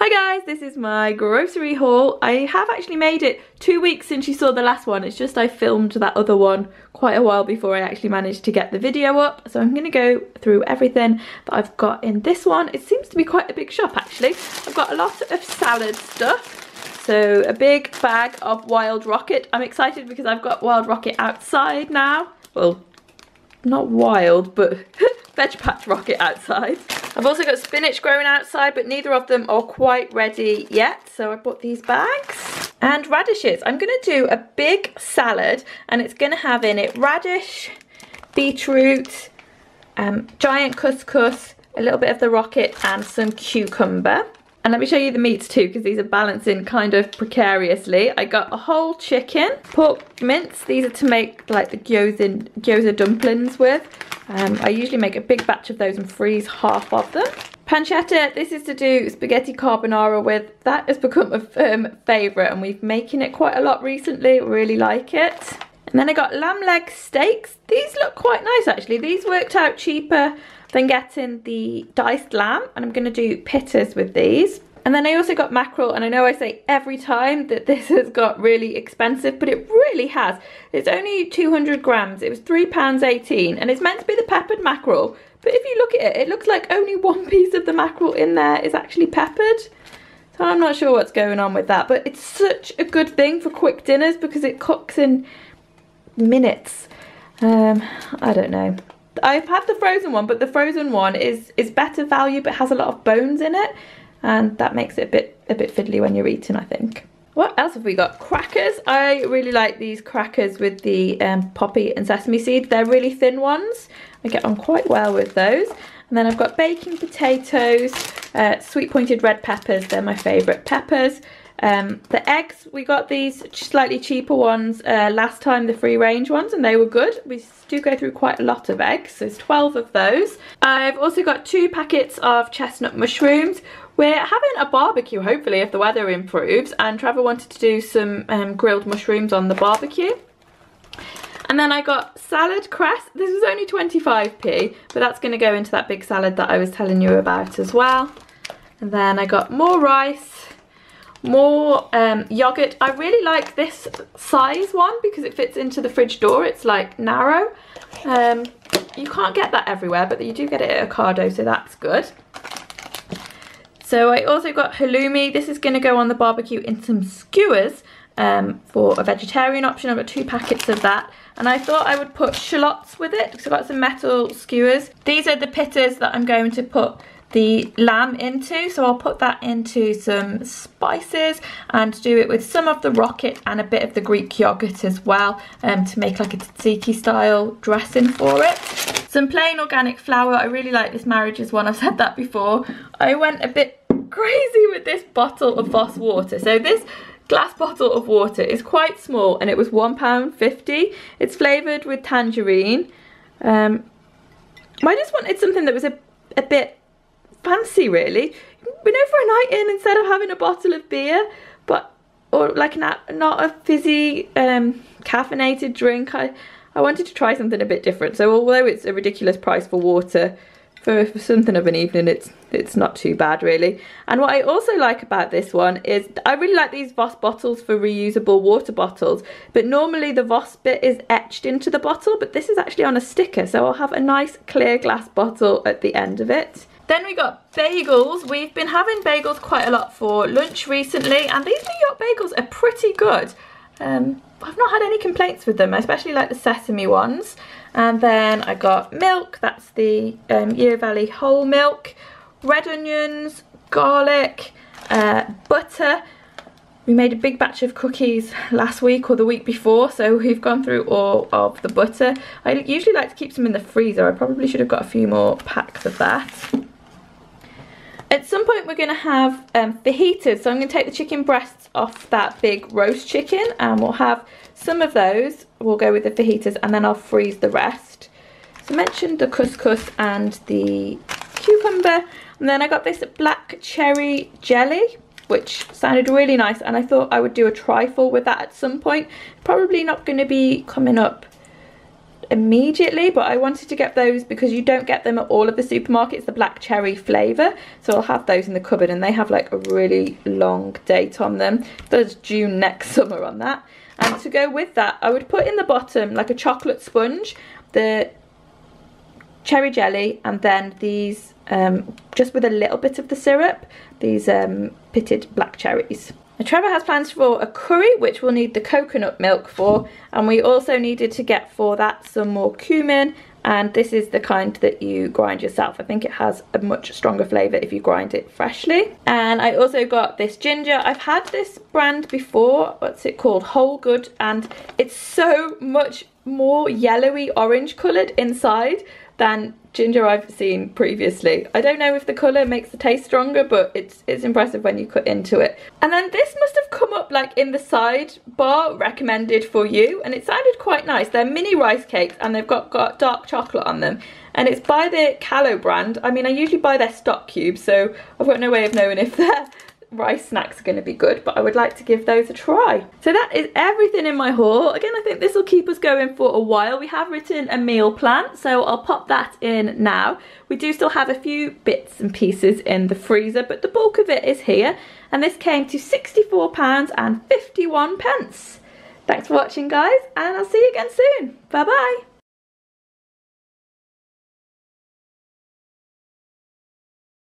Hi guys, this is my grocery haul. I have actually made it 2 weeks since you saw the last one. It's just I filmed that other one quite a while before I actually managed to get the video up. So I'm going to go through everything that I've got in this one. It seems to be quite a big shop actually. I've got a lot of salad stuff. So a big bag of Wild Rocket. I'm excited because I've got Wild Rocket outside now. Well, not wild, but Veg Patch Rocket outside. I've also got spinach growing outside, but neither of them are quite ready yet. So I bought these bags. And radishes. I'm going to do a big salad, and it's going to have in it radish, beetroot, giant couscous, a little bit of the rocket, and some cucumber. And let me show you the meats too, because these are balancing kind of precariously. I got a whole chicken, pork mince. These are to make like the gyoza dumplings with. I usually make a big batch of those and freeze half of them. Pancetta, this is to do spaghetti carbonara with. That has become a firm favourite, and we've making it quite a lot recently. Really like it. And then I got lamb leg steaks. These look quite nice actually. These worked out cheaper than getting the diced lamb, and I'm going to do pittas with these. And then I also got mackerel, and I know I say every time that this has got really expensive, but it really has. It's only 200 grams. It was £3.18, and it's meant to be the peppered mackerel. But if you look at it, it looks like only one piece of the mackerel in there is actually peppered. So I'm not sure what's going on with that, but it's such a good thing for quick dinners because it cooks in minutes. I don't know. I've had the frozen one, but the frozen one is better value but has a lot of bones in it, and that makes it a bit fiddly when you're eating, I think. What else have we got? Crackers. I really like these crackers with the poppy and sesame seed. They're really thin ones. I get on quite well with those. And then I've got baking potatoes, sweet pointed red peppers. They're my favourite peppers. The eggs, we got these slightly cheaper ones last time, the free range ones, and they were good. We do go through quite a lot of eggs, so there's 12 of those. I've also got 2 packets of chestnut mushrooms. We're having a barbecue, hopefully, if the weather improves, and Trevor wanted to do some grilled mushrooms on the barbecue. And then I got salad cress. This was only 25p, but that's going to go into that big salad that I was telling you about as well. And then I got more rice, more yogurt. I really like this size one because it fits into the fridge door. It's like narrow. You can't get that everywhere, but you do get it at Ocado, so that's good. So I also got halloumi. This is going to go on the barbecue in some skewers for a vegetarian option. I've got 2 packets of that, and I thought I would put shallots with it because I've got some metal skewers. These are the pittas that I'm going to put the lamb into, so I'll put that into some spices and do it with some of the rocket and a bit of the Greek yogurt as well, to make like a tzatziki style dressing for it. Some plain organic flour. I really like this Marriages one, I've said that before. I went a bit crazy with this bottle of Voss water. So this glass bottle of water is quite small, and it was £1.50. It's flavoured with tangerine. I just wanted something that was a bit fancy, really. We know, for a night in, instead of having a bottle of beer, or like not a fizzy caffeinated drink, I wanted to try something a bit different. So although it's a ridiculous price for water, for something of an evening, it's not too bad really. And what I also like about this one is I really like these Voss bottles for reusable water bottles, but normally the Voss bit is etched into the bottle, but this is actually on a sticker, so I'll have a nice clear glass bottle at the end of it. Then we got bagels. We've been having bagels quite a lot for lunch recently, and these New York bagels are pretty good. I've not had any complaints with them. I especially like the sesame ones. And then I got milk. That's the Year Valley whole milk. Red onions, garlic, butter. We made a big batch of cookies last week or the week before, so we've gone through all of the butter. I usually like to keep some in the freezer. I probably should have got a few more packs of that. At some point we're going to have fajitas, so I'm going to take the chicken breasts off that big roast chicken, and we'll have some of those. We'll go with the fajitas, and then I'll freeze the rest. So I mentioned the couscous and the cucumber, and then I got this black cherry jelly, which sounded really nice, and I thought I would do a trifle with that at some point. Probably not going to be coming up immediately, but I wanted to get those because you don't get them at all of the supermarkets, the black cherry flavour. So I'll have those in the cupboard, and they have like a really long date on them. There's June next summer on that. And to go with that, I would put in the bottom like a chocolate sponge, the cherry jelly, and then these, just with a little bit of the syrup, these pitted black cherries. Now, Trevor has plans for a curry, which we'll need the coconut milk for, and we also needed to get for that some more cumin, and this is the kind that you grind yourself. I think it has a much stronger flavour if you grind it freshly. And I also got this ginger. I've had this brand before, what's it called? Whole Good, and it's so much more yellowy orange coloured inside than ginger I've seen previously. I don't know if the colour makes the taste stronger, but it's impressive when you cut into it. And then this must have come up like in the sidebar, recommended for you, and it sounded quite nice. They're mini rice cakes, and they've got dark chocolate on them, and it's by the Callo brand. I mean, I usually buy their stock cubes, so I've got no way of knowing if they're rice snacks are going to be good, but I would like to give those a try. So that is everything in my haul. Again, I think this will keep us going for a while. We have written a meal plan, so I'll pop that in now. We do still have a few bits and pieces in the freezer, but the bulk of it is here, and this came to £64.51. Thanks for watching, guys, and I'll see you again soon. Bye bye.